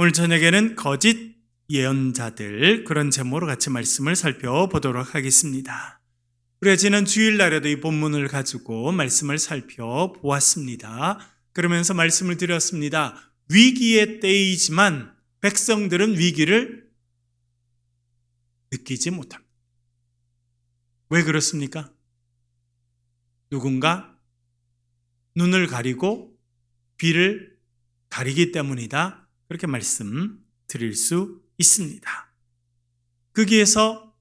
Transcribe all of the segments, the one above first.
오늘 저녁에는 거짓 예언자들, 그런 제목으로 같이 말씀을 살펴보도록 하겠습니다. 우리가 지난 주일날에도 이 본문을 가지고 말씀을 살펴보았습니다. 그러면서 말씀을 드렸습니다. 위기의 때이지만 백성들은 위기를 느끼지 못합니다. 왜 그렇습니까? 누군가 눈을 가리고 귀를 가리기 때문이다. 그렇게 말씀드릴 수 있습니다. 거기에서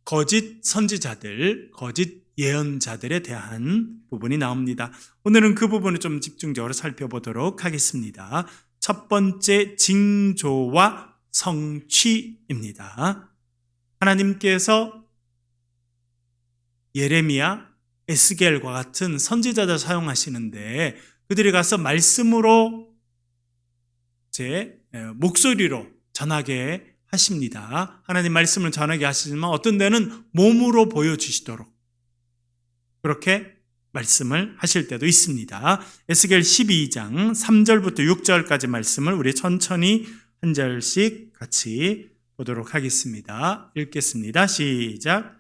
거짓 선지자들, 거짓 예언자들에 대한 부분이 나옵니다. 오늘은 그 부분을 좀 집중적으로 살펴보도록 하겠습니다. 첫 번째, 징조와 성취입니다. 하나님께서 예레미야, 에스겔과 같은 선지자들 사용하시는데 그들이 가서 말씀으로 제 목소리로 전하게 하십니다. 하나님 말씀을 전하게 하시지만 어떤 데는 몸으로 보여주시도록 그렇게 말씀을 하실 때도 있습니다. 에스겔 12장 3절부터 6절까지 말씀을 우리 천천히 한 절씩 같이 보도록 하겠습니다. 읽겠습니다. 시작.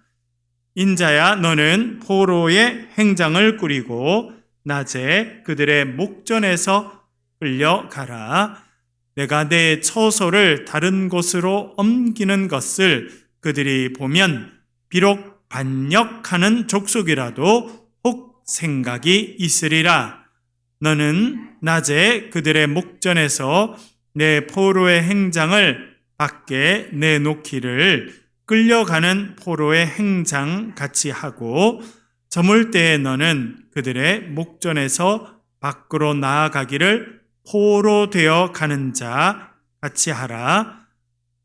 인자야, 너는 포로의 행장을 꾸리고 낮에 그들의 목전에서 끌려가라. 내가 내 처소를 다른 곳으로 옮기는 것을 그들이 보면 비록 반역하는 족속이라도 혹 생각이 있으리라. 너는 낮에 그들의 목전에서 내 포로의 행장을 밖에 내놓기를 끌려가는 포로의 행장 같이 하고 저물 때에 너는 그들의 목전에서 밖으로 나아가기를 포로 되어 가는 자 같이 하라.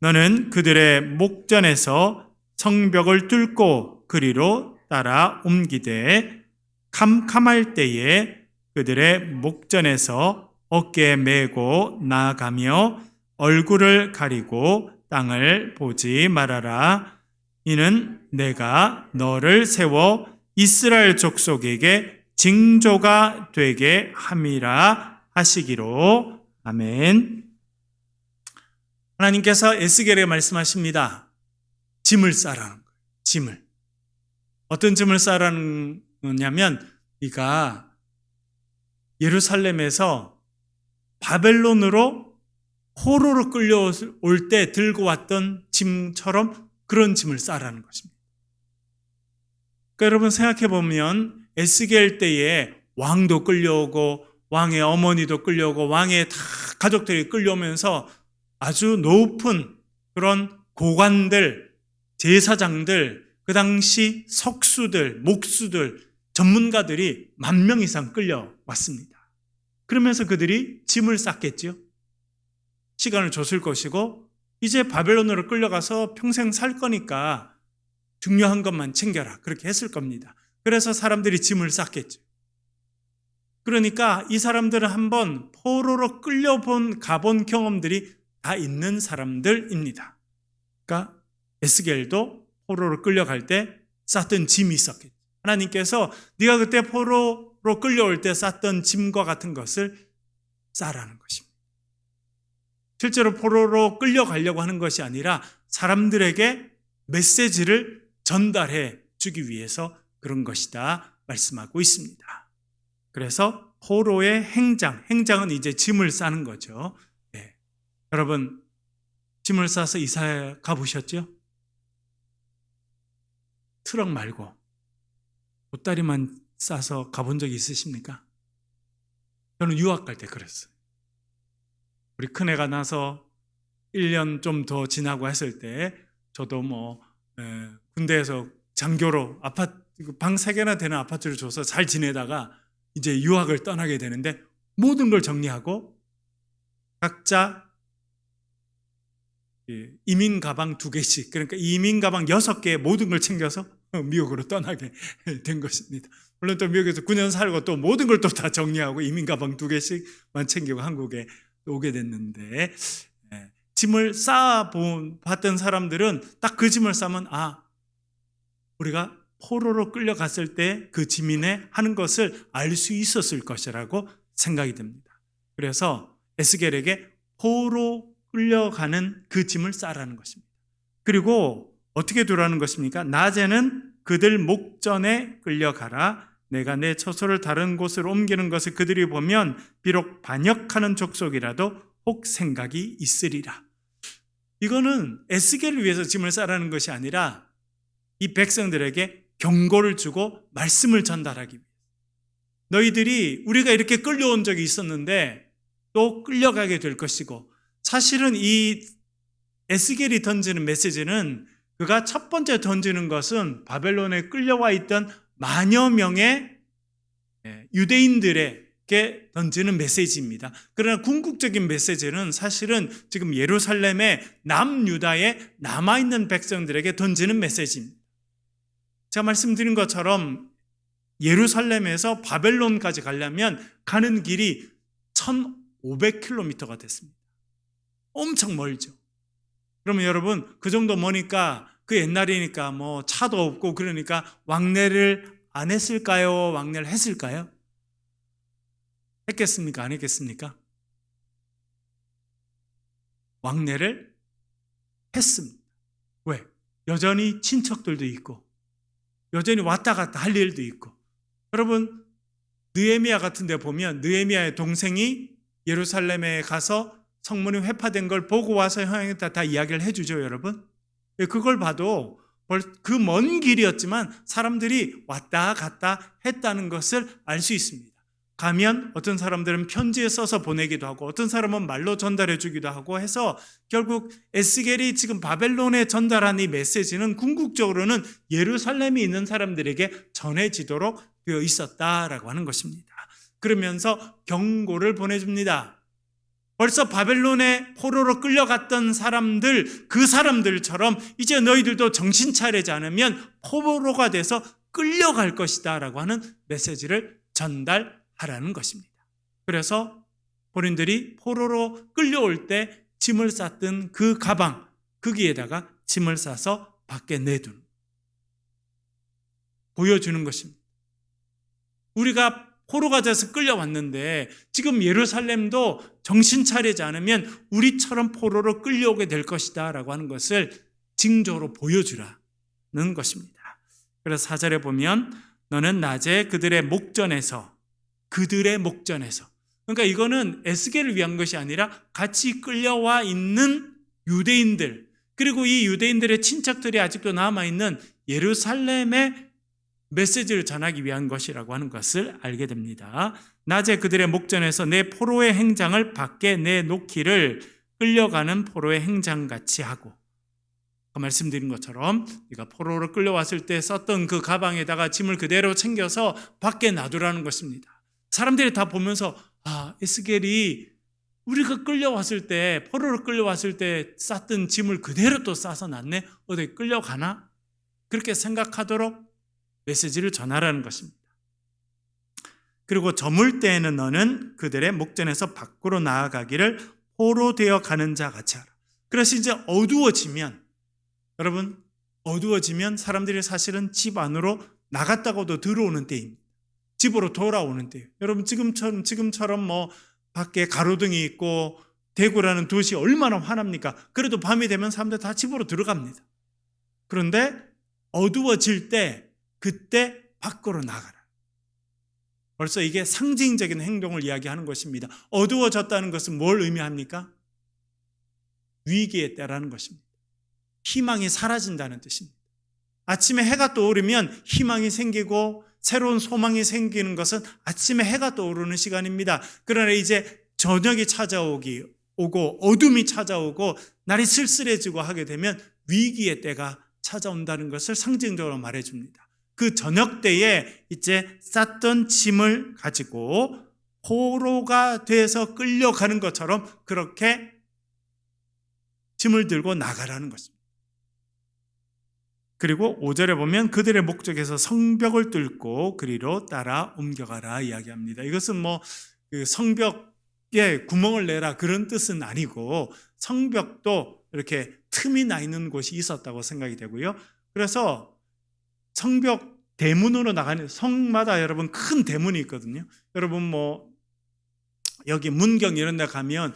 너는 그들의 목전에서 성벽을 뚫고 그리로 따라 옮기되 캄캄할 때에 그들의 목전에서 어깨에 메고 나아가며 얼굴을 가리고 땅을 보지 말아라. 이는 내가 너를 세워 이스라엘 족속에게 징조가 되게 함이라 하시기로. 아멘. 하나님께서 에스겔에게 말씀하십니다. 짐을 싸라는 거예요. 짐을. 어떤 짐을 싸라는 거냐면 네가 예루살렘에서 바벨론으로 포로로 끌려올 때 들고 왔던 짐처럼 그런 짐을 싸라는 것입니다. 그러니까 여러분 생각해 보면 에스겔 때에 왕도 끌려오고 왕의 어머니도 끌려오고 왕의 다 가족들이 끌려오면서 아주 높은 그런 고관들, 제사장들, 그 당시 석수들, 목수들, 전문가들이 10,000명 이상 끌려왔습니다. 그러면서 그들이 짐을 쌌겠죠. 시간을 줬을 것이고 이제 바벨론으로 끌려가서 평생 살 거니까 중요한 것만 챙겨라. 그렇게 했을 겁니다. 그래서 사람들이 짐을 쌌겠죠. 그러니까 이 사람들은 한번 포로로 가본 경험들이 다 있는 사람들입니다. 그러니까 에스겔도 포로로 끌려갈 때 쌌던 짐이 있었겠죠. 하나님께서 네가 그때 포로로 끌려올 때 쌌던 짐과 같은 것을 싸라는 것입니다. 실제로 포로로 끌려가려고 하는 것이 아니라 사람들에게 메시지를 전달해 주기 위해서 그런 것이다 말씀하고 있습니다. 그래서 포로의 행장은 이제 짐을 싸는 거죠. 네. 여러분 짐을 싸서 이사 가보셨죠? 트럭 말고 보따리만 싸서 가본 적이 있으십니까? 저는 유학 갈 때 그랬어요. 우리 큰애가 나서 1년 좀 더 지나고 했을 때 저도 군대에서 장교로 방 3개나 되는 아파트를 줘서 잘 지내다가 이제 유학을 떠나게 되는데 모든 걸 정리하고 각자 이민 가방 2개씩, 그러니까 이민 가방 6개 모든 걸 챙겨서 미국으로 떠나게 된 것입니다. 물론 또 미국에서 9년 살고 또 모든 걸 또 다 정리하고 이민 가방 2개씩만 챙기고 한국에 오게 됐는데, 짐을 쌓아봤던 사람들은 딱 그 짐을 싸면 우리가 포로로 끌려갔을 때 그 짐이네 하는 것을 알 수 있었을 것이라고 생각이 듭니다. 그래서 에스겔에게 포로 끌려가는 그 짐을 싸라는 것입니다. 그리고 어떻게 두라는 것입니까? 낮에는 그들 목전에 끌려가라. 내가 내 처소를 다른 곳으로 옮기는 것을 그들이 보면 비록 반역하는 족속이라도 혹 생각이 있으리라. 이거는 에스겔을 위해서 짐을 싸라는 것이 아니라 이 백성들에게 경고를 주고 말씀을 전달하기 위해서. 너희들이 우리가 이렇게 끌려온 적이 있었는데 또 끌려가게 될 것이고, 사실은 이 에스겔이 던지는 메시지는 그가 첫 번째 던지는 것은 바벨론에 끌려와 있던 만여 명의 유대인들에게 던지는 메시지입니다. 그러나 궁극적인 메시지는 사실은 지금 예루살렘의 남유다에 남아있는 백성들에게 던지는 메시지입니다. 제가 말씀드린 것처럼 예루살렘에서 바벨론까지 가려면 가는 길이 1500km가 됐습니다. 엄청 멀죠. 그러면 여러분, 그 정도 머니까 그 옛날이니까 뭐 차도 없고 그러니까 왕래를 안 했을까요? 왕래를 했을까요? 했겠습니까? 안 했겠습니까? 왕래를 했습니다. 왜? 여전히 친척들도 있고 여전히 왔다 갔다 할 일도 있고. 여러분, 느헤미야 같은 데 보면 느헤미야의 동생이 예루살렘에 가서 성문이 회파된 걸 보고 와서 형한테 다 이야기를 해주죠, 여러분. 그걸 봐도 그 먼 길이었지만 사람들이 왔다 갔다 했다는 것을 알 수 있습니다. 가면 어떤 사람들은 편지에 써서 보내기도 하고 어떤 사람은 말로 전달해 주기도 하고 해서 결국 에스겔이 지금 바벨론에 전달한 이 메시지는 궁극적으로는 예루살렘에 있는 사람들에게 전해지도록 되어 있었다라고 하는 것입니다. 그러면서 경고를 보내줍니다. 벌써 바벨론에 포로로 끌려갔던 사람들, 그 사람들처럼 이제 너희들도 정신 차리지 않으면 포로가 돼서 끌려갈 것이다 라고 하는 메시지를 전달하라는 것입니다. 그래서 본인들이 포로로 끌려올 때 짐을 쌌던 그 가방, 거기에다가 짐을 싸서 밖에 내두는, 보여주는 것입니다. 우리가 포로가 돼서 끌려왔는데 지금 예루살렘도 정신 차리지 않으면 우리처럼 포로로 끌려오게 될 것이다 라고 하는 것을 징조로 보여주라는 것입니다. 그래서 4절에 보면 너는 낮에 그들의 목전에서, 그러니까 이거는 에스겔을 위한 것이 아니라 같이 끌려와 있는 유대인들, 그리고 이 유대인들의 친척들이 아직도 남아있는 예루살렘의 메시지를 전하기 위한 것이라고 하는 것을 알게 됩니다. 낮에 그들의 목전에서 내 포로의 행장을 밖에 내놓기를 끌려가는 포로의 행장같이 하고, 말씀드린 것처럼 네가 포로로 끌려왔을 때 썼던 그 가방에다가 짐을 그대로 챙겨서 밖에 놔두라는 것입니다. 사람들이 다 보면서 에스겔이 우리가 끌려왔을 때, 포로로 끌려왔을 때 쌌던 짐을 그대로 또 싸서 놨네, 어디 끌려가나? 그렇게 생각하도록 메시지를 전하라는 것입니다. 그리고 저물 때에는 너는 그들의 목전에서 밖으로 나아가기를 포로되어 가는 자 같이 하라. 그래서 이제 어두워지면, 여러분, 어두워지면 사람들이 사실은 집 안으로 나갔다고도 들어오는 때입니다. 집으로 돌아오는 때예요. 여러분, 지금처럼 뭐 밖에 가로등이 있고 대구라는 도시 얼마나 환합니까? 그래도 밤이 되면 사람들 다 집으로 들어갑니다. 그런데 어두워질 때 그때 밖으로 나가라. 벌써 이게 상징적인 행동을 이야기하는 것입니다. 어두워졌다는 것은 뭘 의미합니까? 위기의 때라는 것입니다. 희망이 사라진다는 뜻입니다. 아침에 해가 떠오르면 희망이 생기고 새로운 소망이 생기는 것은 아침에 해가 떠오르는 시간입니다. 그러나 이제 저녁이 오고 어둠이 찾아오고 날이 쓸쓸해지고 하게 되면 위기의 때가 찾아온다는 것을 상징적으로 말해줍니다. 그 저녁 때에 이제 쌌던 짐을 가지고 포로가 돼서 끌려가는 것처럼 그렇게 짐을 들고 나가라는 것입니다. 그리고 5절에 보면 그들의 목적에서 성벽을 뚫고 그리로 따라 옮겨가라 이야기합니다. 이것은 뭐 그 성벽에 구멍을 내라 그런 뜻은 아니고 성벽도 이렇게 틈이 나 있는 곳이 있었다고 생각이 되고요. 그래서 성벽 대문으로 나가는, 성마다 여러분 큰 대문이 있거든요. 여러분 뭐 여기 문경 이런 데 가면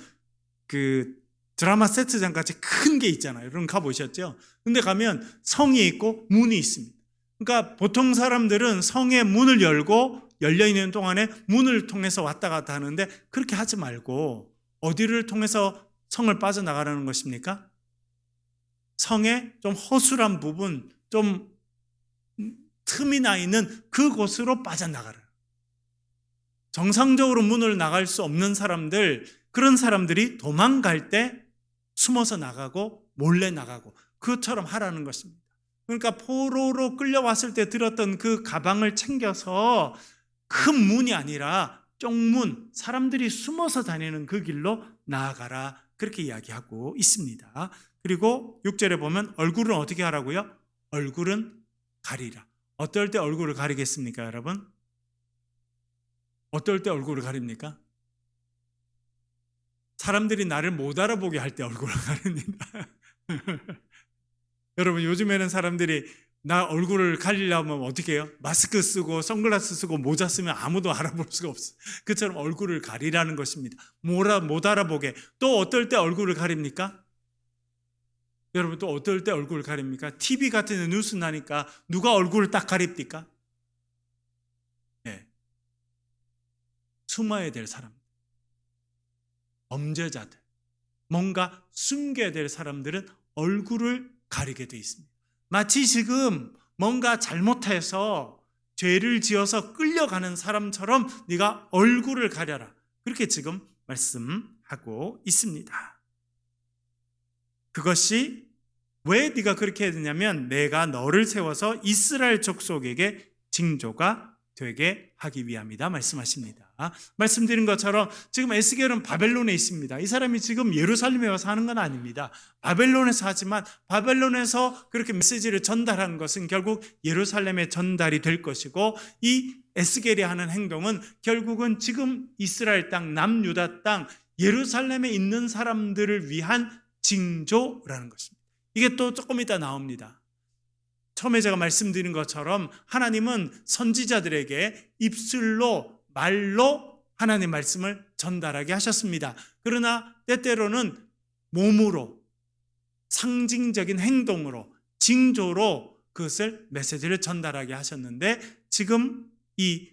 그 드라마 세트장 같이 큰 게 있잖아요. 여러분 가보셨죠? 근데 가면 성이 있고 문이 있습니다. 그러니까 보통 사람들은 성의 문을 열고 열려있는 동안에 문을 통해서 왔다 갔다 하는데 그렇게 하지 말고 어디를 통해서 성을 빠져나가라는 것입니까? 성의 좀 허술한 부분, 좀 틈이 나 있는 그곳으로 빠져나가라. 정상적으로 문을 나갈 수 없는 사람들, 그런 사람들이 도망갈 때 숨어서 나가고 몰래 나가고 그것처럼 하라는 것입니다. 그러니까 포로로 끌려왔을 때 들었던 그 가방을 챙겨서 큰 문이 아니라 쪽문, 사람들이 숨어서 다니는 그 길로 나아가라, 그렇게 이야기하고 있습니다. 그리고 6절에 보면 얼굴은 어떻게 하라고요? 얼굴은 가리라. 어떨 때 얼굴을 가리겠습니까, 여러분? 어떨 때 얼굴을 가립니까? 사람들이 나를 못 알아보게 할 때 얼굴을 가립니다. 여러분, 요즘에는 사람들이 나 얼굴을 가리려면 어떻게 해요? 마스크 쓰고 선글라스 쓰고 모자 쓰면 아무도 알아볼 수가 없어요. 그처럼 얼굴을 가리라는 것입니다. 못 알아보게. 또 어떨 때 얼굴을 가립니까? 여러분, 또 어떨 때 얼굴을 가립니까? TV 같은 데 뉴스 나니까 누가 얼굴을 딱 가립니까? 네. 숨어야 될 사람, 범죄자들, 뭔가 숨겨야 될 사람들은 얼굴을 가리게 돼 있습니다. 마치 지금 뭔가 잘못해서 죄를 지어서 끌려가는 사람처럼 네가 얼굴을 가려라, 그렇게 지금 말씀하고 있습니다. 그것이 왜 네가 그렇게 해야 되냐면 내가 너를 세워서 이스라엘 족속에게 징조가 되게 하기 위함이다 말씀하십니다. 말씀드린 것처럼 지금 에스겔은 바벨론에 있습니다. 이 사람이 지금 예루살렘에 와서 하는 건 아닙니다. 바벨론에서 하지만 바벨론에서 그렇게 메시지를 전달한 것은 결국 예루살렘에 전달이 될 것이고, 이 에스겔이 하는 행동은 결국은 지금 이스라엘 땅, 남유다 땅, 예루살렘에 있는 사람들을 위한 징조라는 것입니다. 이게 또 조금 이따 나옵니다. 처음에 제가 말씀드린 것처럼 하나님은 선지자들에게 입술로, 말로 하나님 말씀을 전달하게 하셨습니다. 그러나 때때로는 몸으로, 상징적인 행동으로, 징조로 그것을, 메시지를 전달하게 하셨는데, 지금 이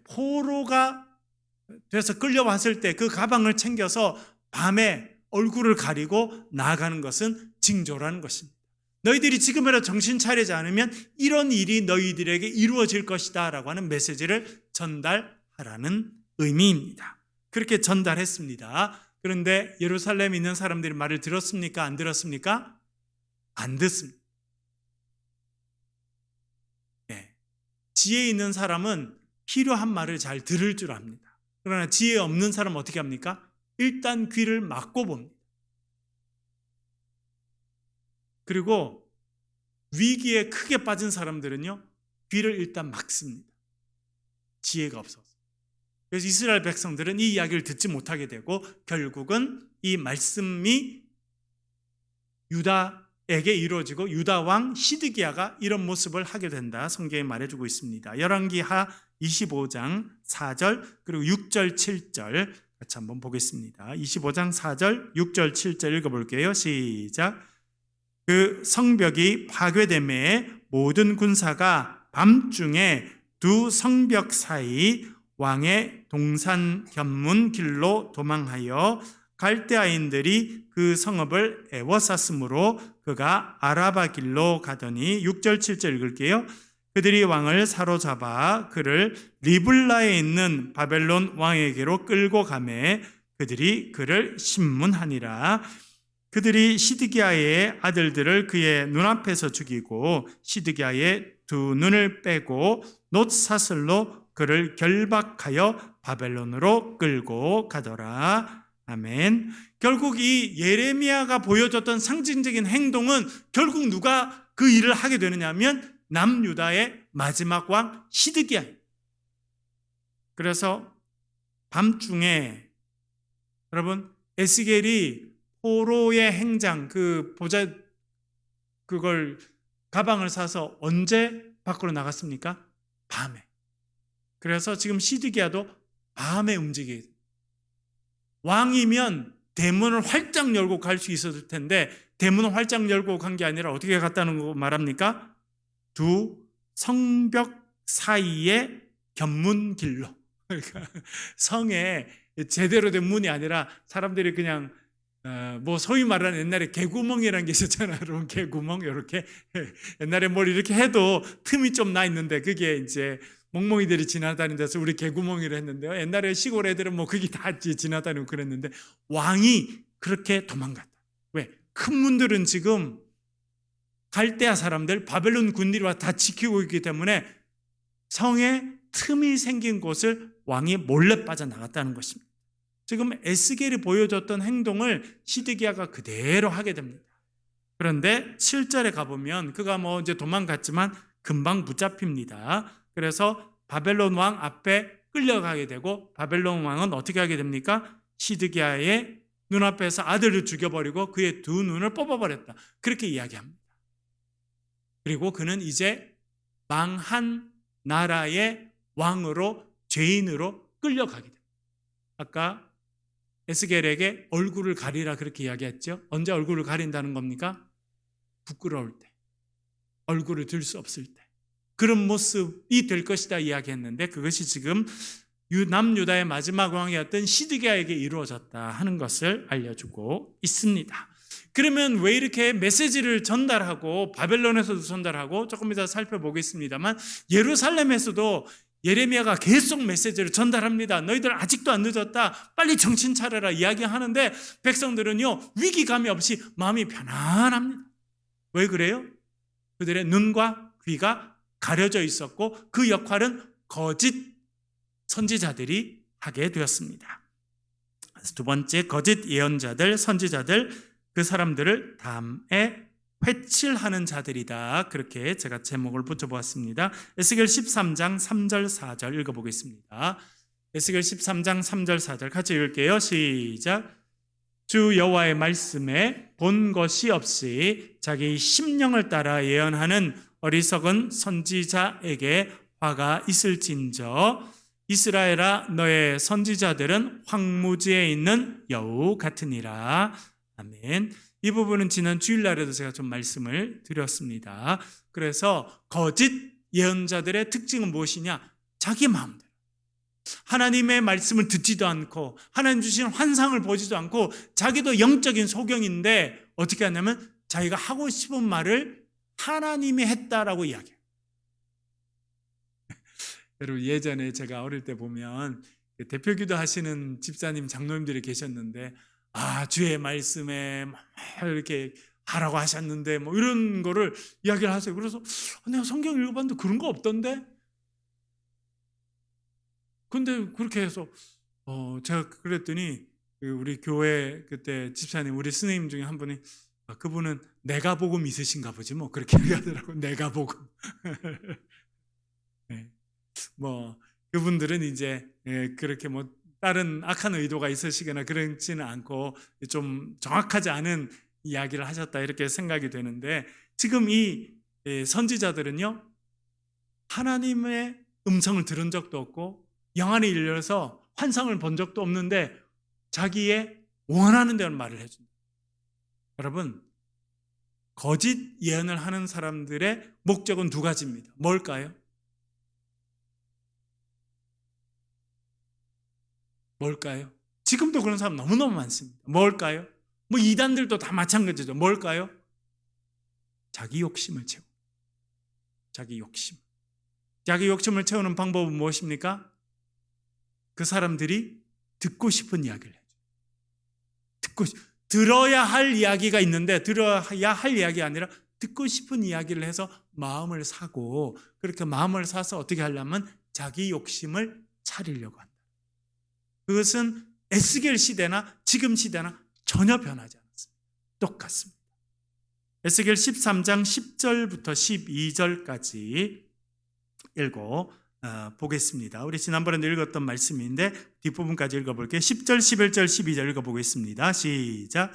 포로가 돼서 끌려왔을 때 그 가방을 챙겨서 밤에 얼굴을 가리고 나아가는 것은 징조라는 것입니다. 너희들이 지금이라도 정신 차리지 않으면 이런 일이 너희들에게 이루어질 것이다 라고 하는 메시지를 전달하라는 의미입니다. 그렇게 전달했습니다. 그런데 예루살렘에 있는 사람들이 말을 들었습니까? 안 들었습니까? 안 듣습니다. 네. 지혜 있는 사람은 필요한 말을 잘 들을 줄 압니다. 그러나 지혜 없는 사람은 어떻게 합니까? 일단 귀를 막고 봅니다. 그리고 위기에 크게 빠진 사람들은요, 귀를 일단 막습니다. 지혜가 없어서. 그래서 이스라엘 백성들은 이 이야기를 듣지 못하게 되고 결국은 이 말씀이 유다에게 이루어지고 유다 왕 시드기야가 이런 모습을 하게 된다, 성경이 말해주고 있습니다. 열왕기하 25장 4절 그리고 6절 7절 같이 한번 보겠습니다. 25장 4절 6절 7절 읽어볼게요. 시작. 그 성벽이 파괴됨에 모든 군사가 밤중에 두 성벽 사이 왕의 동산 견문 길로 도망하여 갈대아인들이 그 성읍을 애워쌌으므로 그가 아라바 길로 가더니 6절 7절 읽을게요. 그들이 왕을 사로잡아 그를 리블라에 있는 바벨론 왕에게로 끌고 가매 그들이 그를 신문하니라. 그들이 시드기야의 아들들을 그의 눈앞에서 죽이고 시드기야의 두 눈을 빼고 놋사슬로 그를 결박하여 바벨론으로 끌고 가더라. 아멘. 결국 이 예레미야가 보여줬던 상징적인 행동은 결국 누가 그 일을 하게 되느냐 하면 남유다의 마지막 왕 시드기야. 그래서 밤중에 여러분 에스겔이 포로의 행장 그걸 가방을 사서 언제 밖으로 나갔습니까? 밤에. 그래서 지금 시드기야도 밤에 움직이게 됩니다. 왕이면 대문을 활짝 열고 갈 수 있었을 텐데 대문을 활짝 열고 간 게 아니라 어떻게 갔다는 거 말합니까? 두 성벽 사이의 견문길로. 그러니까 성에 제대로 된 문이 아니라 사람들이 그냥 뭐 소위 말하는 옛날에 개구멍이라는 게 있었잖아요. 여러분, 개구멍 이렇게 옛날에 뭘 이렇게 해도 틈이 좀 나 있는데 그게 이제 멍멍이들이 지나다니는 데서 우리 개구멍이라 했는데요. 옛날에 시골 애들은 뭐 그게 다 지나다니고 그랬는데 왕이 그렇게 도망갔다. 왜? 큰 문들은 지금 갈대아 사람들, 바벨론 군대가 와 다 지키고 있기 때문에 성에 틈이 생긴 곳을 왕이 몰래 빠져나갔다는 것입니다. 지금 에스겔이 보여줬던 행동을 시드기야가 그대로 하게 됩니다. 그런데 7절에 가보면 그가 뭐 이제 도망갔지만 금방 붙잡힙니다. 그래서 바벨론 왕 앞에 끌려가게 되고 바벨론 왕은 어떻게 하게 됩니까? 시드기야의 눈앞에서 아들을 죽여버리고 그의 두 눈을 뽑아버렸다. 그렇게 이야기합니다. 그리고 그는 이제 망한 나라의 왕으로 죄인으로 끌려가게 됩니다. 아까 에스겔에게 얼굴을 가리라 그렇게 이야기했죠. 언제 얼굴을 가린다는 겁니까? 부끄러울 때, 얼굴을 들 수 없을 때 그런 모습이 될 것이다 이야기했는데 그것이 지금 남유다의 마지막 왕이었던 시드기야에게 이루어졌다 하는 것을 알려주고 있습니다. 그러면 왜 이렇게 메시지를 전달하고 바벨론에서도 전달하고 조금 이따 살펴보겠습니다만 예루살렘에서도 예레미야가 계속 메시지를 전달합니다. 너희들 아직도 안 늦었다. 빨리 정신 차려라 이야기하는데 백성들은요 위기감이 없이 마음이 편안합니다. 왜 그래요? 그들의 눈과 귀가 가려져 있었고 그 역할은 거짓 선지자들이 하게 되었습니다. 그래서 두 번째, 거짓 예언자들, 선지자들, 그 사람들을 담에 회칠하는 자들이다. 그렇게 제가 제목을 붙여보았습니다. 에스겔 13장 3절 4절 읽어보겠습니다. 에스겔 13장 3절 4절 같이 읽을게요. 시작. 주 여호와의 말씀에 본 것이 없이 자기 심령을 따라 예언하는 어리석은 선지자에게 화가 있을진저 이스라엘아 너의 선지자들은 황무지에 있는 여우 같으니라. 아멘. 이 부분은 지난 주일날에도 제가 좀 말씀을 드렸습니다. 그래서 거짓 예언자들의 특징은 무엇이냐? 자기 마음대로 하나님의 말씀을 듣지도 않고 하나님 주신 환상을 보지도 않고 자기도 영적인 소경인데 어떻게 하냐면 자기가 하고 싶은 말을 하나님이 했다라고 이야기해요. 여러분 예전에 제가 어릴 때 보면 대표기도 하시는 집사님 장로님들이 계셨는데 주의 말씀에 이렇게 하라고 하셨는데 뭐 이런 거를 이야기를 하세요. 그래서 내가 성경 읽어봤는데 그런 거 없던데? 근데 그렇게 해서 제가 그랬더니 우리 교회 그때 집사님 우리 스님 중에 한 분이 그분은 내가 복음 있으신가 보지 뭐 그렇게 얘기하더라고요. 내가 복음. 네. 뭐 그분들은 이제 그렇게 뭐 다른 악한 의도가 있으시거나 그렇지는 않고 좀 정확하지 않은 이야기를 하셨다 이렇게 생각이 되는데 지금 이 선지자들은요 하나님의 음성을 들은 적도 없고 영안이 열려서 환상을 본 적도 없는데 자기의 원하는 대로 말을 해준다. 여러분 거짓 예언을 하는 사람들의 목적은 두 가지입니다. 뭘까요? 뭘까요? 지금도 그런 사람 너무너무 많습니다. 뭘까요? 뭐 이단들도 다 마찬가지죠. 뭘까요? 자기 욕심을 채우고 자기 욕심을 채우는 방법은 무엇입니까? 그 사람들이 듣고 싶은 이야기를 해줘요. 들어야 할 이야기가 있는데 들어야 할 이야기가 아니라 듣고 싶은 이야기를 해서 마음을 사고 그렇게 마음을 사서 어떻게 하려면 자기 욕심을 차리려고 한다. 그것은 에스겔 시대나 지금 시대나 전혀 변하지 않았습니다. 똑같습니다. 에스겔 13장 10절부터 12절까지 보겠습니다. 우리 지난번에 읽었던 말씀인데 뒷부분까지 읽어볼게요. 10절, 11절, 12절 읽어보겠습니다. 시작.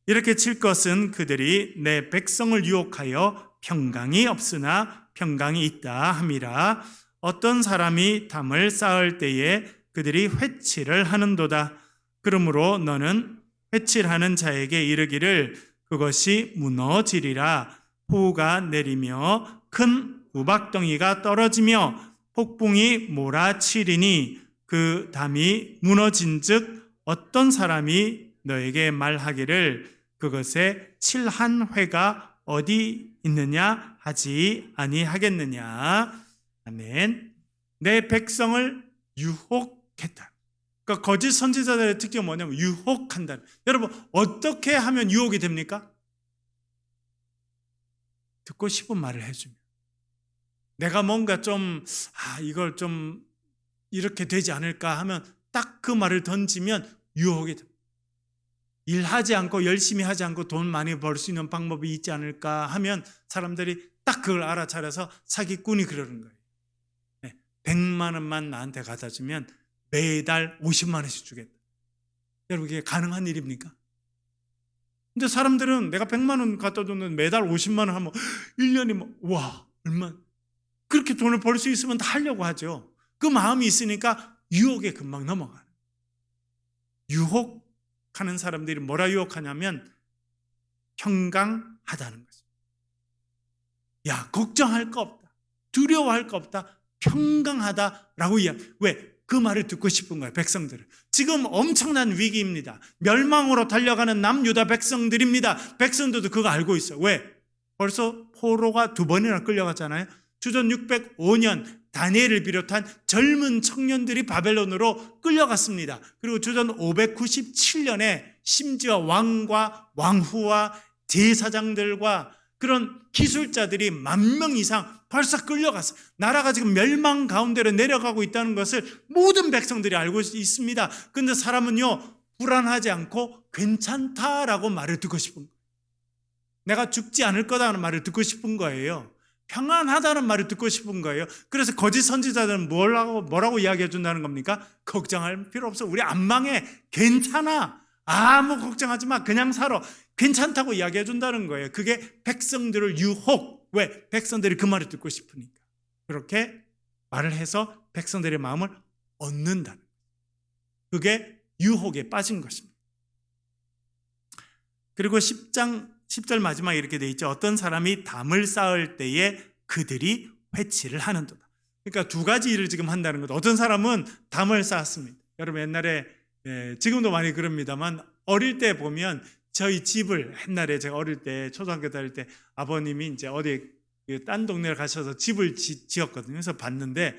이렇게 칠 것은 그들이 내 백성을 유혹하여 평강이 없으나 평강이 있다 함이라. 어떤 사람이 담을 쌓을 때에 그들이 회치를 하는도다. 그러므로 너는 회칠하는 자에게 이르기를 그것이 무너지리라. 폭우가 내리며 큰 우박덩이가 떨어지며 폭풍이 몰아치리니 그 담이 무너진즉 어떤 사람이 너에게 말하기를 그것에 칠한 회가 어디 있느냐 하지 아니하겠느냐. 아멘. 내 백성을 유혹했다. 그러니까 거짓 선지자들의 특징은 뭐냐면 유혹한다. 여러분 어떻게 하면 유혹이 됩니까? 듣고 싶은 말을 해주면, 내가 뭔가 좀 이걸 좀 이렇게 되지 않을까 하면 딱 그 말을 던지면 유혹이 됩니다. 일하지 않고 열심히 하지 않고 돈 많이 벌 수 있는 방법이 있지 않을까 하면 사람들이 딱 그걸 알아차려서 사기꾼이 그러는 거예요. 100만 원만 나한테 갖다 주면 매달 50만 원씩 주겠다. 여러분 이게 가능한 일입니까? 근데 사람들은 내가 100만 원 갖다 줬는데 매달 50만 원 하면 1년이면 와 얼마 그렇게 돈을 벌 수 있으면 다 하려고 하죠. 그 마음이 있으니까 유혹에 금방 넘어가는. 유혹하는 사람들이 뭐라 유혹하냐면 평강하다는 거죠. 야 걱정할 거 없다. 두려워할 거 없다. 평강하다라고 이야기. 왜? 그 말을 듣고 싶은 거예요. 백성들은. 지금 엄청난 위기입니다. 멸망으로 달려가는 남유다 백성들입니다. 백성들도 그거 알고 있어요. 왜? 벌써 포로가 2번이나 끌려갔잖아요. 주전 605년 다니엘을 비롯한 젊은 청년들이 바벨론으로 끌려갔습니다. 그리고 주전 597년에 심지어 왕과 왕후와 제사장들과 그런 기술자들이 10,000명 이상 벌써 끌려갔어요. 나라가 지금 멸망 가운데로 내려가고 있다는 것을 모든 백성들이 알고 있습니다. 그런데 사람은요 불안하지 않고 괜찮다라고 말을 듣고 싶은 거예요. 내가 죽지 않을 거다라는 말을 듣고 싶은 거예요. 평안하다는 말을 듣고 싶은 거예요. 그래서 거짓 선지자들은 뭐라고 이야기해 준다는 겁니까? 걱정할 필요 없어. 우리 안 망해. 괜찮아. 아무 걱정하지 마. 그냥 살아. 괜찮다고 이야기해 준다는 거예요. 그게 백성들을 유혹. 왜? 백성들이 그 말을 듣고 싶으니까. 그렇게 말을 해서 백성들의 마음을 얻는다는 거예요. 그게 유혹에 빠진 것입니다. 그리고 10절 마지막에 이렇게 돼 있죠. 어떤 사람이 담을 쌓을 때에 그들이 회치를 하는도다. 그러니까 2가지 일을 지금 한다는 거죠. 어떤 사람은 담을 쌓았습니다. 여러분 옛날에 지금도 많이 그럽니다만 어릴 때 보면 저희 집을 옛날에 제가 어릴 때 초등학교 다닐 때 아버님이 이제 어디 딴 동네를 가셔서 집을 지었거든요. 그래서 봤는데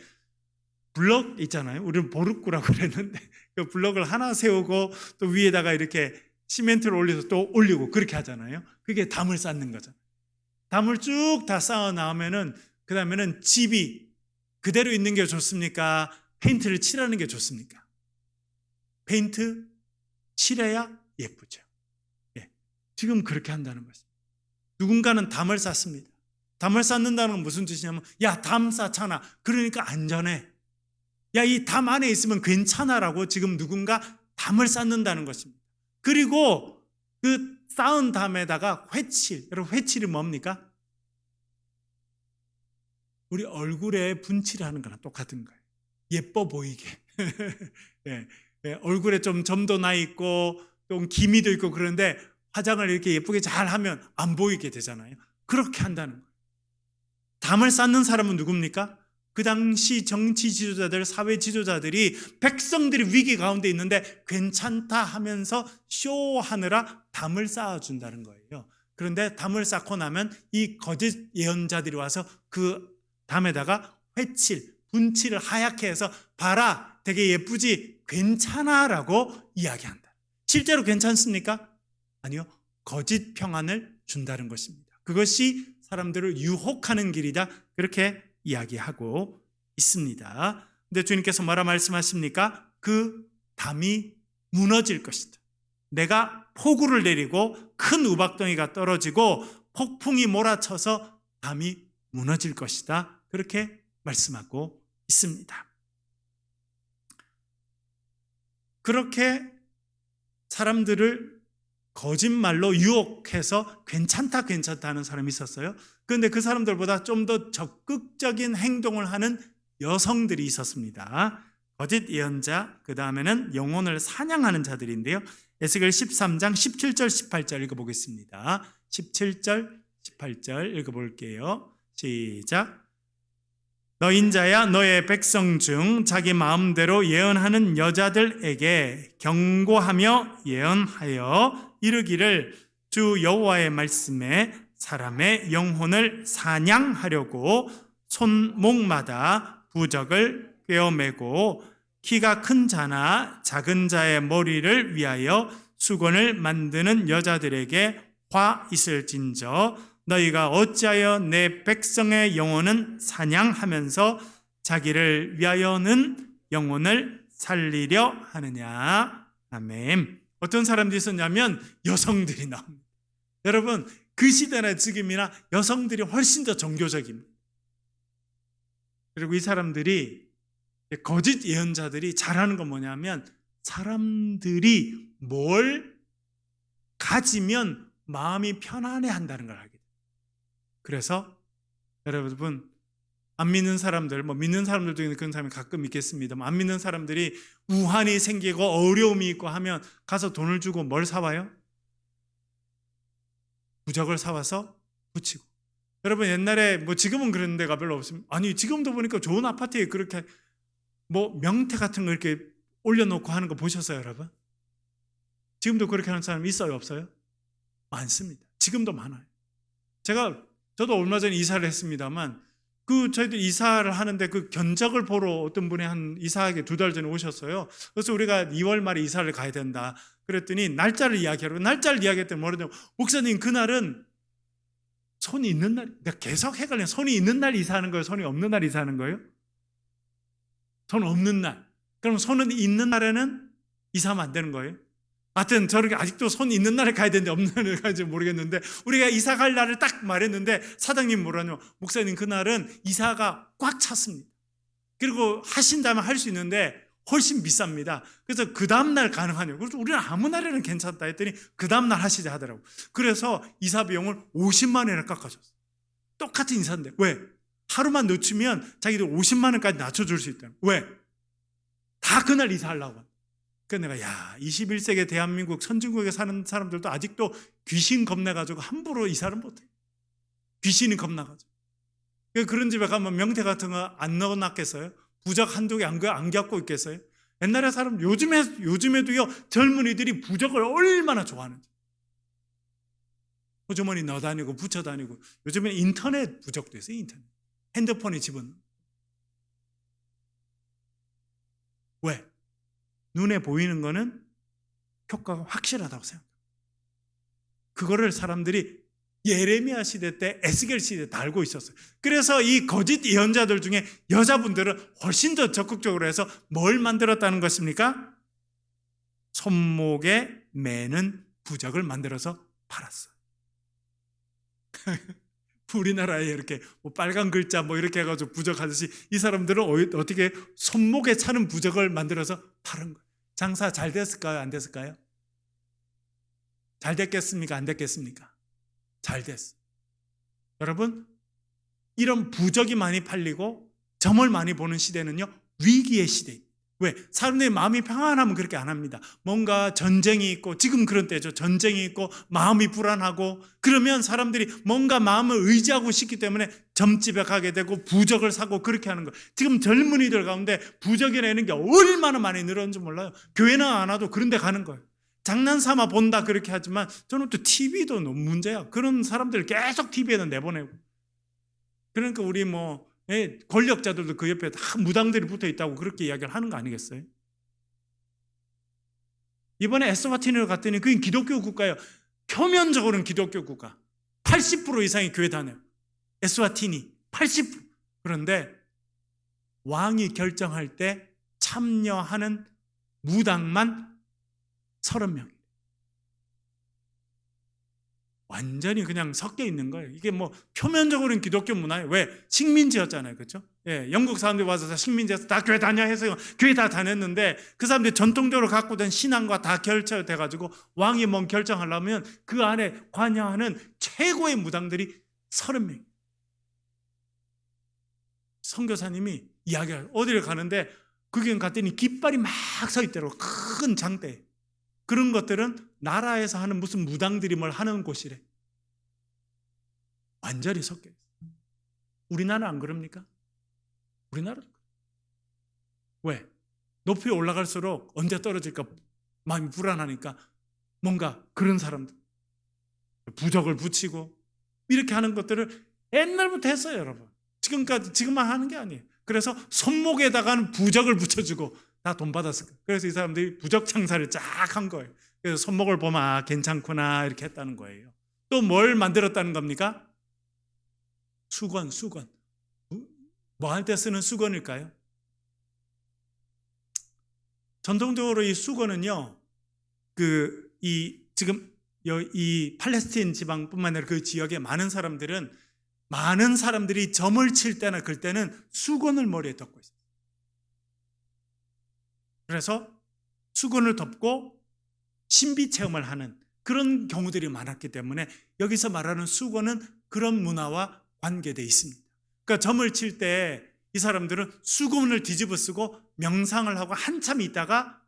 블럭 있잖아요. 우리는 보르꾸라고 그랬는데 그 블럭을 하나 세우고 또 위에다가 이렇게 시멘트를 올려서 또 올리고 그렇게 하잖아요. 그게 담을 쌓는 거죠. 담을 쭉 다 쌓아 나오면은 그 다음에는 집이 그대로 있는 게 좋습니까? 페인트를 칠하는 게 좋습니까? 페인트 칠해야 예쁘죠. 지금 그렇게 한다는 것입니다. 누군가는 담을 쌓습니다. 담을 쌓는다는 건 무슨 뜻이냐면 야, 담 쌓잖아. 그러니까 안전해. 야, 이 담 안에 있으면 괜찮아라고 지금 누군가 담을 쌓는다는 것입니다. 그리고 그 쌓은 담에다가 회칠. 여러분 회칠이 뭡니까? 우리 얼굴에 분칠하는 거랑 똑같은 거예요. 예뻐 보이게. 얼굴에 좀 점도 나 있고 좀 기미도 있고 그런데 화장을 이렇게 예쁘게 잘 하면 안 보이게 되잖아요. 그렇게 한다는 거예요. 담을 쌓는 사람은 누굽니까? 그 당시 정치 지도자들, 사회 지도자들이 백성들이 위기 가운데 있는데 괜찮다 하면서 쇼하느라 담을 쌓아준다는 거예요. 그런데 담을 쌓고 나면 이 거짓 예언자들이 와서 그 담에다가 회칠, 분칠을 하얗게 해서 봐라, 되게 예쁘지? 괜찮아 라고 이야기한다. 실제로 괜찮습니까? 아니요. 거짓 평안을 준다는 것입니다. 그것이 사람들을 유혹하는 길이다. 그렇게 이야기하고 있습니다. 근데 주님께서 뭐라 말씀하십니까? 그 담이 무너질 것이다. 내가 폭우를 내리고 큰 우박덩이가 떨어지고 폭풍이 몰아쳐서 담이 무너질 것이다. 그렇게 말씀하고 있습니다. 그렇게 사람들을 거짓말로 유혹해서 괜찮다 하는 사람이 있었어요. 그런데 그 사람들보다 좀 더 적극적인 행동을 하는 여성들이 있었습니다. 거짓 예언자, 그 다음에는 영혼을 사냥하는 자들인데요. 에스겔 13장 17절 18절 읽어보겠습니다. 17절 18절 읽어볼게요. 시작. 너인 자야, 너의 백성 중 자기 마음대로 예언하는 여자들에게 경고하며 예언하여 이르기를, 주 여호와의 말씀에 사람의 영혼을 사냥하려고 손목마다 부적을 꿰어매고 키가 큰 자나 작은 자의 머리를 위하여 수건을 만드는 여자들에게 화 있을진저, 너희가 어찌하여 내 백성의 영혼은 사냥하면서 자기를 위하여는 영혼을 살리려 하느냐. 아멘. 어떤 사람들이 있었냐면 여성들이 나옵니다. 여러분, 그 시대나 지금이나 여성들이 훨씬 더 종교적입니다. 그리고 이 사람들이, 거짓 예언자들이 잘하는 건 뭐냐면 사람들이 뭘 가지면 마음이 편안해 한다는 걸 알게 돼요. 그래서 여러분, 안 믿는 사람들, 믿는 사람들 중에 그런 사람이 가끔 있겠습니다만, 안 믿는 사람들이 우환이 생기고 어려움이 있고 하면 가서 돈을 주고 뭘 사와요? 부적을 사와서 붙이고. 여러분, 옛날에 지금은 그런 데가 별로 없습니다. 아니, 지금도 보니까 좋은 아파트에 그렇게 명태 같은 거 이렇게 올려놓고 하는 거 보셨어요, 여러분? 지금도 그렇게 하는 사람 있어요, 없어요? 많습니다. 지금도 많아요. 저도 얼마 전에 이사를 했습니다만, 저희들 이사를 하는데 그 견적을 보러 어떤 분이 이사하게 2달 전에 오셨어요. 그래서 우리가 2월 말에 이사를 가야 된다. 그랬더니 날짜를 이야기했더니 뭐냐면, 목사님, 그날은 손이 있는 날, 내가 계속 헷갈려. 손이 있는 날 이사하는 거예요? 손이 없는 날 이사하는 거예요? 손 없는 날. 그럼 손은 있는 날에는 이사하면 안 되는 거예요? 하여튼 저렇게 아직도 손 있는 날에 가야 되는데 없는 날에 가야지 모르겠는데, 우리가 이사 갈 날을 딱 말했는데 사장님 뭐라냐면, 목사님, 그날은 이사가 꽉 찼습니다. 그리고 하신다면 할 수 있는데 훨씬 비쌉니다. 그래서 그 다음날 가능하냐고. 그래서 우리는 아무 날에는 괜찮다 했더니 그 다음날 하시자 하더라고. 그래서 이사 비용을 50만 원을 깎아줬어요. 똑같은 이사인데. 왜? 하루만 놓치면 자기들 50만 원까지 낮춰줄 수 있다는. 왜? 다 그날 이사하려고. 그래서 내가 21세기 대한민국 선진국에 사는 사람들도 아직도 귀신 겁내가지고 함부로 이사를 못해. 귀신이 겁나가지고. 그런 집에 가면 명태 같은 거 안 넣어놨겠어요? 부적 한두 개 안 갖고 있겠어요? 옛날에 사람, 요즘에도요, 젊은이들이 부적을 얼마나 좋아하는지. 호주머니 넣어 다니고 붙여 다니고. 요즘에는 인터넷 부적도 있어요, 인터넷. 핸드폰에 집어넣는. 왜? 눈에 보이는 거는 효과가 확실하다고 생각합니다. 그거를 사람들이 예레미야 시대 때, 에스겔 시대 때 알고 있었어요. 그래서 이 거짓 예언자들 중에 여자분들은 훨씬 더 적극적으로 해서 뭘 만들었다는 것입니까? 손목에 매는 부적을 만들어서 팔았어요. 우리나라에 이렇게 빨간 글자 이렇게 해가지고 부적하듯이 이 사람들은 어떻게 손목에 차는 부적을 만들어서 파는 거예요. 장사 잘 됐을까요? 안 됐을까요? 잘 됐겠습니까? 안 됐겠습니까? 잘 됐어. 여러분, 이런 부적이 많이 팔리고 점을 많이 보는 시대는요, 위기의 시대입니다. 왜? 사람들의 마음이 평안하면 그렇게 안 합니다. 뭔가 전쟁이 있고, 지금 그런 때죠. 전쟁이 있고 마음이 불안하고, 그러면 사람들이 뭔가 마음을 의지하고 싶기 때문에 점집에 가게 되고 부적을 사고 그렇게 하는 거예요. 지금 젊은이들 가운데 부적이라는 게 얼마나 많이 늘었는지 몰라요. 교회는 안 와도 그런 데 가는 거예요. 장난삼아 본다 그렇게 하지만 저는 또 TV도 너무 문제야. 그런 사람들 계속 TV에는 내보내고. 그러니까 우리 권력자들도 그 옆에 다 무당들이 붙어 있다고 그렇게 이야기를 하는 거 아니겠어요? 이번에 에스와티니를 갔더니 그게 기독교 국가예요. 표면적으로는 기독교 국가. 80% 이상이 교회 다녀요. 에스와티니 80%. 그런데 왕이 결정할 때 참여하는 무당만 30명. 완전히 그냥 섞여 있는 거예요. 이게 표면적으로는 기독교 문화예요. 왜? 식민지였잖아요. 그렇죠? 예, 영국 사람들이 와서 식민지에서 다 교회 다녀 해서 교회 다 다녔는데 그 사람들이 전통적으로 갖고 된 신앙과 다 결쳐돼 가지고 왕이 결정하려면 그 안에 관여하는 최고의 무당들이 30명. 선교사님이 이야기를 어디를 가는데 거기 갔더니 깃발이 막 서 있더라고. 큰 장대. 그런 것들은 나라에서 하는 무슨 무당들이 뭘 하는 곳이래. 완전히 섞여 있어요. 우리나라 안 그럽니까? 우리나라도 그래요. 왜? 높이 올라갈수록 언제 떨어질까 마음이 불안하니까 뭔가 그런 사람들 부적을 붙이고 이렇게 하는 것들을 옛날부터 했어요, 여러분. 지금만 하는 게 아니에요. 그래서 손목에다가는 부적을 붙여주고 다 돈 받았을 거예요. 그래서 이 사람들이 부적 장사를 쫙 한 거예요. 그래서 손목을 보면 아, 괜찮구나 이렇게 했다는 거예요. 또 뭘 만들었다는 겁니까? 수건. 뭐 할 때 쓰는 수건일까요? 전통적으로 이 수건은요, 지금 이 팔레스틴 지방뿐만 아니라 그 지역의 많은 사람들이 점을 칠 때나 그럴 때는 수건을 머리에 덮고 있어요. 그래서 수건을 덮고 신비 체험을 하는 그런 경우들이 많았기 때문에 여기서 말하는 수건은 그런 문화와 관계되어 있습니다. 그러니까 점을 칠 때 이 사람들은 수건을 뒤집어 쓰고 명상을 하고 한참 있다가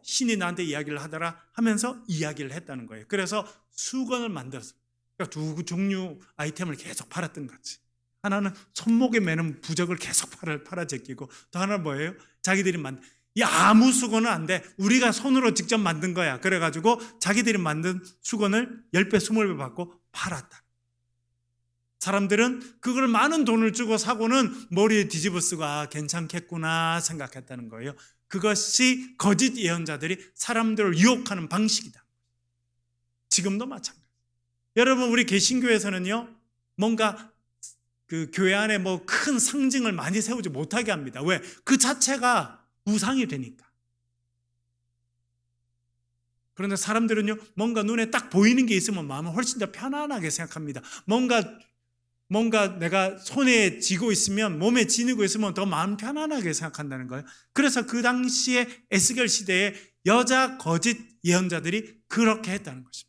신이 나한테 이야기를 하더라 하면서 이야기를 했다는 거예요. 그래서 수건을 만들었어요. 그러니까 두 종류 아이템을 계속 팔았던 거지. 하나는 손목에 매는 부적을 계속 팔아 제끼고, 또 하나는 뭐예요? 자기들이 이 아무 수건은 안 돼. 우리가 손으로 직접 만든 거야. 그래가지고 자기들이 만든 수건을 10배, 20배 받고 팔았다. 사람들은 그걸 많은 돈을 주고 사고는 머리에 뒤집어 쓰고 괜찮겠구나 생각했다는 거예요. 그것이 거짓 예언자들이 사람들을 유혹하는 방식이다. 지금도 마찬가지. 여러분, 우리 개신교에서는요, 뭔가 그 교회 안에 뭐 큰 상징을 많이 세우지 못하게 합니다. 왜? 그 자체가 우상이 되니까. 그런데 사람들은요, 뭔가 눈에 딱 보이는 게 있으면 마음을 훨씬 더 편안하게 생각합니다. 뭔가 내가 손에 쥐고 있으면, 몸에 지니고 있으면 더 마음 편안하게 생각한다는 거예요. 그래서 그 당시에 에스겔 시대에 여자 거짓 예언자들이 그렇게 했다는 것입니다.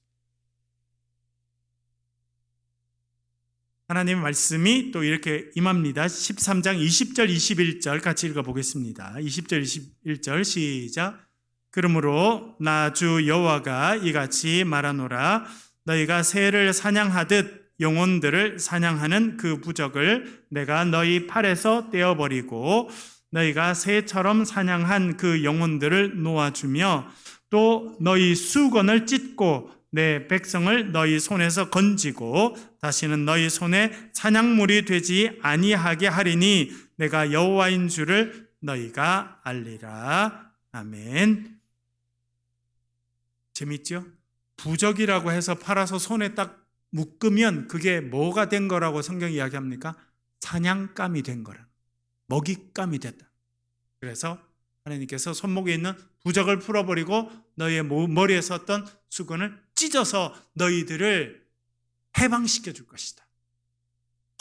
하나님의 말씀이 또 이렇게 임합니다. 13장 20절 21절 같이 읽어보겠습니다. 20절 21절 시작. 그러므로 나 주 여호와가 이같이 말하노라. 너희가 새를 사냥하듯 영혼들을 사냥하는 그 부적을 내가 너희 팔에서 떼어버리고 너희가 새처럼 사냥한 그 영혼들을 놓아주며 또 너희 수건을 찢고 내 백성을 너희 손에서 건지고 다시는 너희 손에 사냥물이 되지 아니하게 하리니 내가 여호와인 줄을 너희가 알리라. 아멘. 재밌죠? 부적이라고 해서 팔아서 손에 딱 묶으면 그게 뭐가 된 거라고 성경이 이야기합니까? 사냥감이 된 거라. 먹잇감이 됐다. 그래서 하나님께서 손목에 있는 부적을 풀어버리고 너희의 머리에 섰던 수건을 찢어서 너희들을 해방시켜 줄 것이다.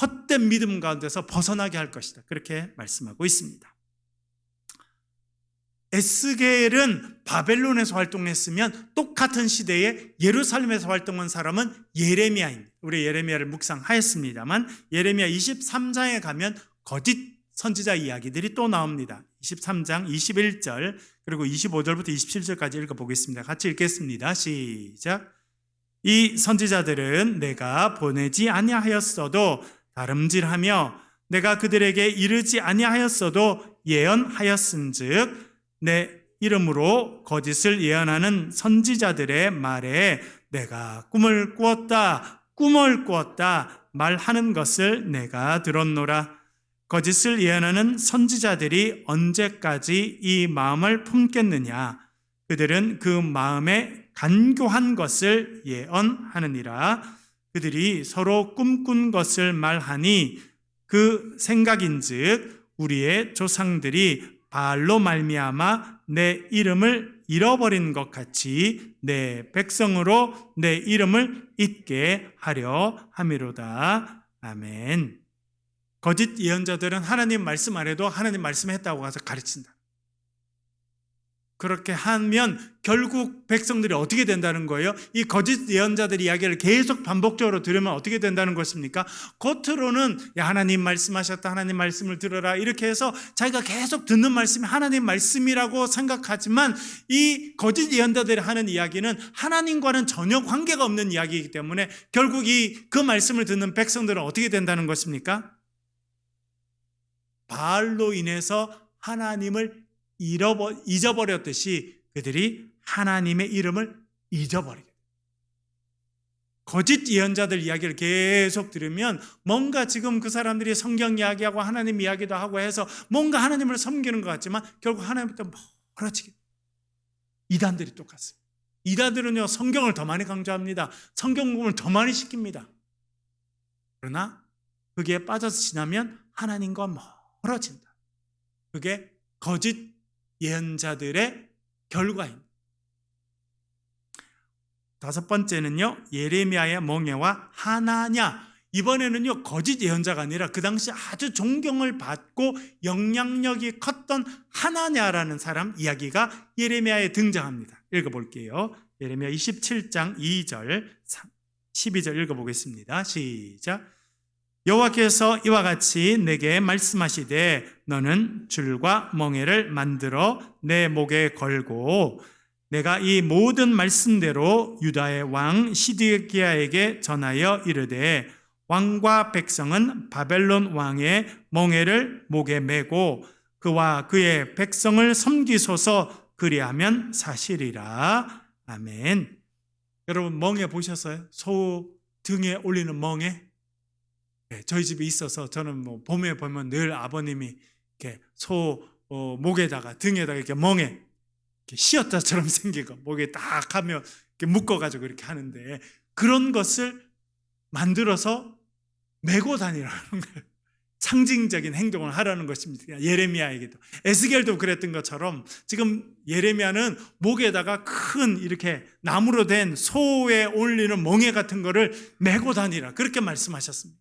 헛된 믿음 가운데서 벗어나게 할 것이다. 그렇게 말씀하고 있습니다. 에스겔은 바벨론에서 활동했으면 똑같은 시대에 예루살렘에서 활동한 사람은 예레미야입니다. 우리 예레미야를 묵상하였습니다만 예레미야 23장에 가면 거짓 선지자 이야기들이 또 나옵니다. 23장 21절 그리고 25절부터 27절까지 읽어보겠습니다. 같이 읽겠습니다. 시작. 이 선지자들은 내가 보내지 아니하였어도 다름질하며 내가 그들에게 이르지 아니하였어도 예언하였은즉 내 이름으로 거짓을 예언하는 선지자들의 말에 내가 꿈을 꾸었다 말하는 것을 내가 들었노라. 거짓을 예언하는 선지자들이 언제까지 이 마음을 품겠느냐? 그들은 그 마음에 간교한 것을 예언하느니라. 그들이 서로 꿈꾼 것을 말하니 그 생각인즉 우리의 조상들이 바알로 말미암아 내 이름을 잃어버린 것 같이 내 백성으로 내 이름을 잊게 하려 함이로다. 아멘. 거짓 예언자들은 하나님 말씀 안 해도 하나님 말씀했다고 가서 가르친다. 그렇게 하면 결국 백성들이 어떻게 된다는 거예요? 이 거짓 예언자들 이야기를 계속 반복적으로 들으면 어떻게 된다는 것입니까? 겉으로는 야, 하나님 말씀하셨다, 하나님 말씀을 들어라 이렇게 해서 자기가 계속 듣는 말씀이 하나님 말씀이라고 생각하지만 이 거짓 예언자들이 하는 이야기는 하나님과는 전혀 관계가 없는 이야기이기 때문에 결국 그 말씀을 듣는 백성들은 어떻게 된다는 것입니까? 바알로 인해서 하나님을 잊어버렸듯이 그들이 하나님의 이름을 잊어버리게 돼요. 거짓 예언자들 이야기를 계속 들으면 뭔가 지금 그 사람들이 성경 이야기하고 하나님 이야기도 하고 해서 뭔가 하나님을 섬기는 것 같지만 결국 하나님부터 멀어지게 돼요. 이단들이 똑같습니다. 이단들은요, 성경을 더 많이 강조합니다. 성경 공부를 더 많이 시킵니다. 그러나 거기에 빠져서 지나면 하나님과 멀어진다. 그게 거짓 예언자들의 결과입니다. 다섯 번째는요, 예레미야의 멍에와 하나냐. 이번에는요, 거짓 예언자가 아니라 그 당시 아주 존경을 받고 영향력이 컸던 하나냐라는 사람 이야기가 예레미야에 등장합니다. 읽어볼게요. 예레미야 27장 2절 12절 읽어보겠습니다. 시작. 여호와께서 이와 같이 내게 말씀하시되 너는 줄과 멍에를 만들어 내 목에 걸고 내가 이 모든 말씀대로 유다의 왕 시드기야에게 전하여 이르되 왕과 백성은 바벨론 왕의 멍에를 목에 메고 그와 그의 백성을 섬기소서 그리하면 사실이라. 아멘. 여러분 멍에 보셨어요? 소 등에 올리는 멍에? 네, 저희 집에 있어서 저는 봄에 보면 늘 아버님이 이렇게 소 목에다가 등에다가 이렇게 멍에 이렇게 씌었다처럼 생기고 목에 딱 하면 이렇게 묶어가지고 이렇게 하는데 그런 것을 만들어서 메고 다니라는 거예요. 상징적인 행동을 하라는 것입니다. 예레미야에게도. 에스겔도 그랬던 것처럼 지금 예레미야는 목에다가 큰 이렇게 나무로 된 소에 올리는 멍에 같은 거를 메고 다니라 그렇게 말씀하셨습니다.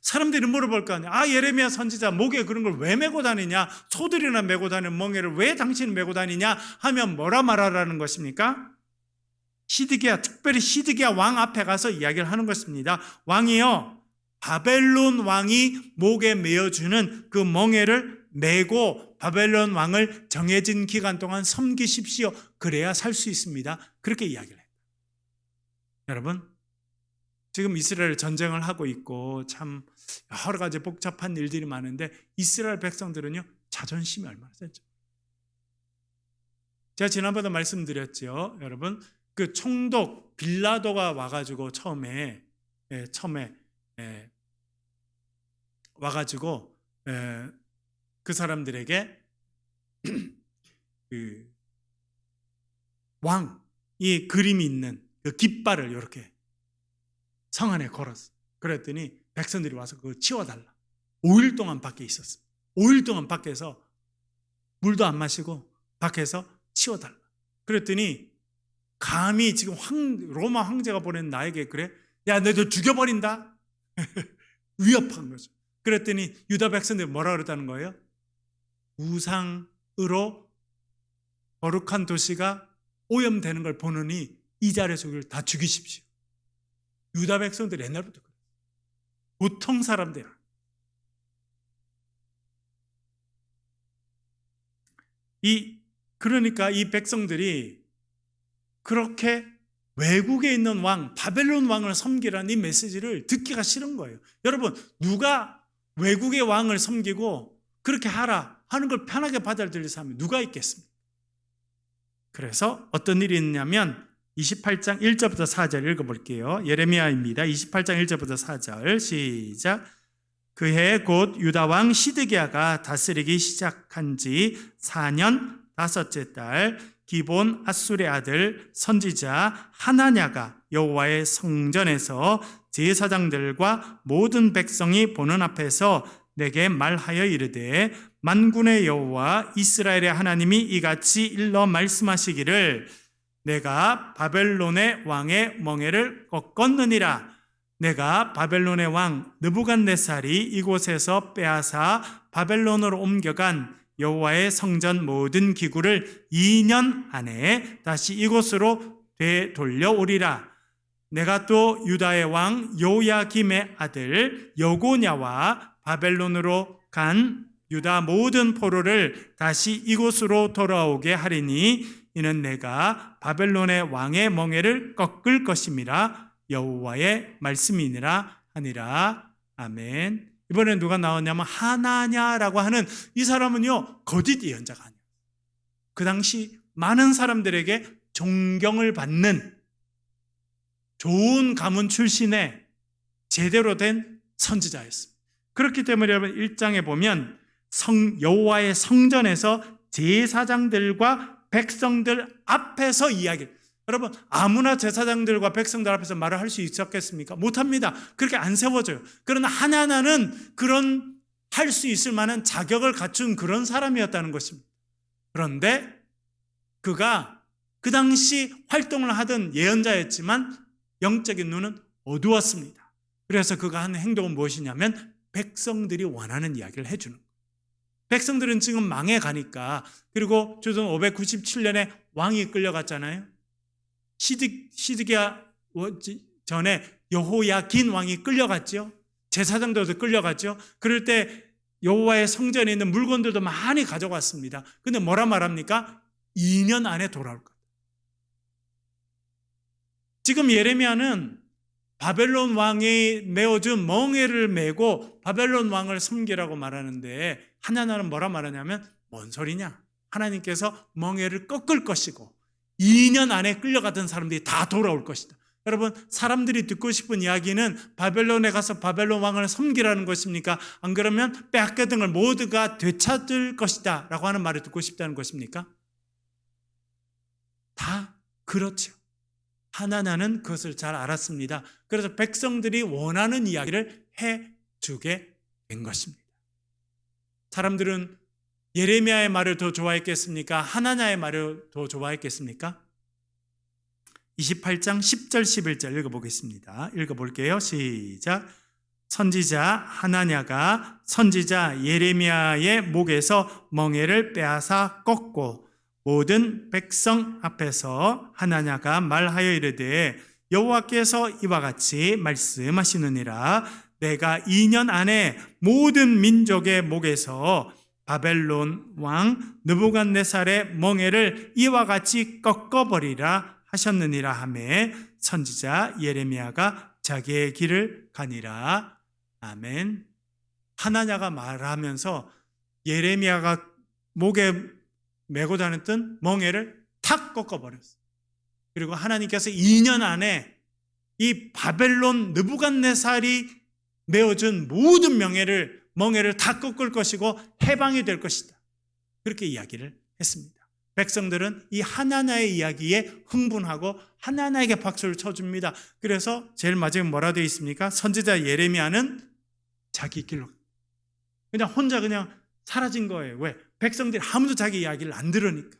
사람들이 물어볼 거 아니야. 아, 예레미야 선지자 목에 그런 걸 왜 메고 다니냐? 소들이나 메고 다니는 멍에를 왜 당신은 메고 다니냐? 하면 뭐라 말하라는 것입니까? 시드기야, 특별히 시드기야 왕 앞에 가서 이야기를 하는 것입니다. 왕이요, 바벨론 왕이 목에 메어주는 그 멍에를 메고 바벨론 왕을 정해진 기간 동안 섬기십시오. 그래야 살 수 있습니다. 그렇게 이야기를 해요. 여러분, 지금 이스라엘 전쟁을 하고 있고 참 여러 가지 복잡한 일들이 많은데 이스라엘 백성들은요, 자존심이 얼마나 세죠. 제가 지난번에 말씀드렸죠. 여러분, 그 총독 빌라도가 와가지고 처음에 와가지고 그 사람들에게 그 왕이 그림이 있는 그 깃발을 이렇게 성 안에 걸었어. 그랬더니 백성들이 와서 그걸 치워달라. 5일 동안 밖에 있었어. 5일 동안 밖에서 물도 안 마시고 밖에서 치워달라. 그랬더니 감히 지금 로마 황제가 보낸 나에게 그래? 야, 너희들 죽여버린다. 위협한 거죠. 그랬더니 유다 백성들이 뭐라 그랬다는 거예요? 우상으로 거룩한 도시가 오염되는 걸 보느니 이 자리에서 우리를 다 죽이십시오. 유다 백성들이 옛날부터 그래요. 보통 사람들. 그러니까 이 백성들이 그렇게 외국에 있는 왕, 바벨론 왕을 섬기라는 이 메시지를 듣기가 싫은 거예요. 여러분, 누가 외국의 왕을 섬기고 그렇게 하라 하는 걸 편하게 받아들일 사람이 누가 있겠습니까? 그래서 어떤 일이 있냐면 28장 1절부터 4절 읽어볼게요. 예레미야입니다. 28장 1절부터 4절 시작. 그해 곧 유다 왕 시드기야가 다스리기 시작한 지 4년 5째 달 기본 아술의 아들 선지자 하나냐가 여호와의 성전에서 제사장들과 모든 백성이 보는 앞에서 내게 말하여 이르되 만군의 여호와 이스라엘의 하나님이 이같이 일러 말씀하시기를 내가 바벨론의 왕의 멍에를 꺾었느니라. 내가 바벨론의 왕 느부갓네살이 이곳에서 빼앗아 바벨론으로 옮겨간 여호와의 성전 모든 기구를 2년 안에 다시 이곳으로 되돌려오리라. 내가 또 유다의 왕 요야김의 아들 여고냐와 바벨론으로 간 유다 모든 포로를 다시 이곳으로 돌아오게 하리니 이는 내가 바벨론의 왕의 멍에를 꺾을 것임이라. 여호와의 말씀이니라 하니라. 아멘. 이번에 누가 나왔냐면 하나냐라고 하는 이 사람은요, 거짓 예언자가 아니에요. 그 당시 많은 사람들에게 존경을 받는 좋은 가문 출신의 제대로 된 선지자였습니다. 그렇기 때문에 여러분 1장에 보면 여호와의 성전에서 제사장들과 백성들 앞에서 이야기를, 여러분 아무나 제사장들과 백성들 앞에서 말을 할 수 있었겠습니까? 못합니다. 그렇게 안 세워져요. 그러나 하나나는 그런 할 수 있을 만한 자격을 갖춘 그런 사람이었다는 것입니다. 그런데 그가 그 당시 활동을 하던 예언자였지만 영적인 눈은 어두웠습니다. 그래서 그가 한 행동은 무엇이냐면 백성들이 원하는 이야기를 해주는 거예요. 백성들은 지금 망해 가니까, 그리고 주전 597년에 왕이 끌려갔잖아요. 시드기야 전에 여호야긴 왕이 끌려갔죠. 제사장들도 끌려갔죠. 그럴 때 여호와의 성전에 있는 물건들도 많이 가져갔습니다. 근데 뭐라 말합니까? 2년 안에 돌아올 것. 지금 예레미야는 바벨론 왕이 메어준 멍에를 메고 바벨론 왕을 섬기라고 말하는데, 하나나는 뭐라 말하냐면 뭔 소리냐? 하나님께서 멍에를 꺾을 것이고 2년 안에 끌려갔던 사람들이 다 돌아올 것이다. 여러분, 사람들이 듣고 싶은 이야기는 바벨론에 가서 바벨론 왕을 섬기라는 것입니까? 안 그러면 빼앗겼던 걸 모두가 되찾을 것이다 라고 하는 말을 듣고 싶다는 것입니까? 다 그렇죠. 하나나는 그것을 잘 알았습니다. 그래서 백성들이 원하는 이야기를 해주게 된 것입니다. 사람들은 예레미야의 말을 더 좋아했겠습니까? 하나냐의 말을 더 좋아했겠습니까? 28장 10절 11절 읽어보겠습니다. 읽어볼게요. 시작. 선지자 하나냐가 선지자 예레미야의 목에서 멍에를 빼앗아 꺾고 모든 백성 앞에서 하나냐가 말하여 이르되 여호와께서 이와 같이 말씀하시느니라. 내가 2년 안에 모든 민족의 목에서 바벨론 왕 느부갓네살의 멍에를 이와 같이 꺾어버리라 하셨느니라 하매 선지자 예레미야가 자기의 길을 가니라. 아멘. 하나냐가 말하면서 예레미야가 목에 메고 다녔던 멍에를 탁 꺾어버렸어요. 그리고 하나님께서 2년 안에 이 바벨론 느부갓네살이 메어준 모든 멍에를 다 꺾을 것이고 해방이 될 것이다. 그렇게 이야기를 했습니다. 백성들은 이 하나나의 이야기에 흥분하고 하나나에게 박수를 쳐줍니다. 그래서 제일 마지막에 뭐라 되어 있습니까? 선지자 예레미야는 자기 길로 그냥 혼자 그냥 사라진 거예요. 왜? 백성들이 아무도 자기 이야기를 안 들으니까.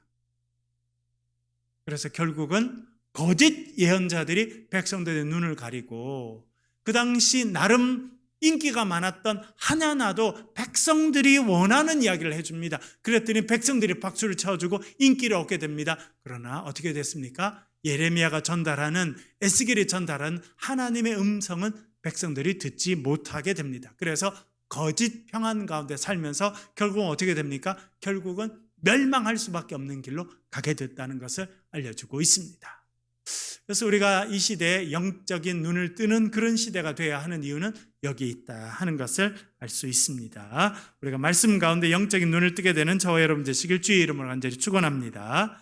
그래서 결국은 거짓 예언자들이 백성들의 눈을 가리고, 그 당시 나름 인기가 많았던 하나나도 백성들이 원하는 이야기를 해줍니다. 그랬더니 백성들이 박수를 쳐주고 인기를 얻게 됩니다. 그러나 어떻게 됐습니까? 예레미야가 전달하는, 에스겔이 전달하는 하나님의 음성은 백성들이 듣지 못하게 됩니다. 그래서 거짓 평안 가운데 살면서 결국은 어떻게 됩니까? 결국은 멸망할 수밖에 없는 길로 가게 됐다는 것을 알려주고 있습니다. 그래서 우리가 이 시대에 영적인 눈을 뜨는 그런 시대가 되어야 하는 이유는 여기 있다 하는 것을 알 수 있습니다. 우리가 말씀 가운데 영적인 눈을 뜨게 되는 저와 여러분 되시길 주의 이름으로 간절히 축원합니다.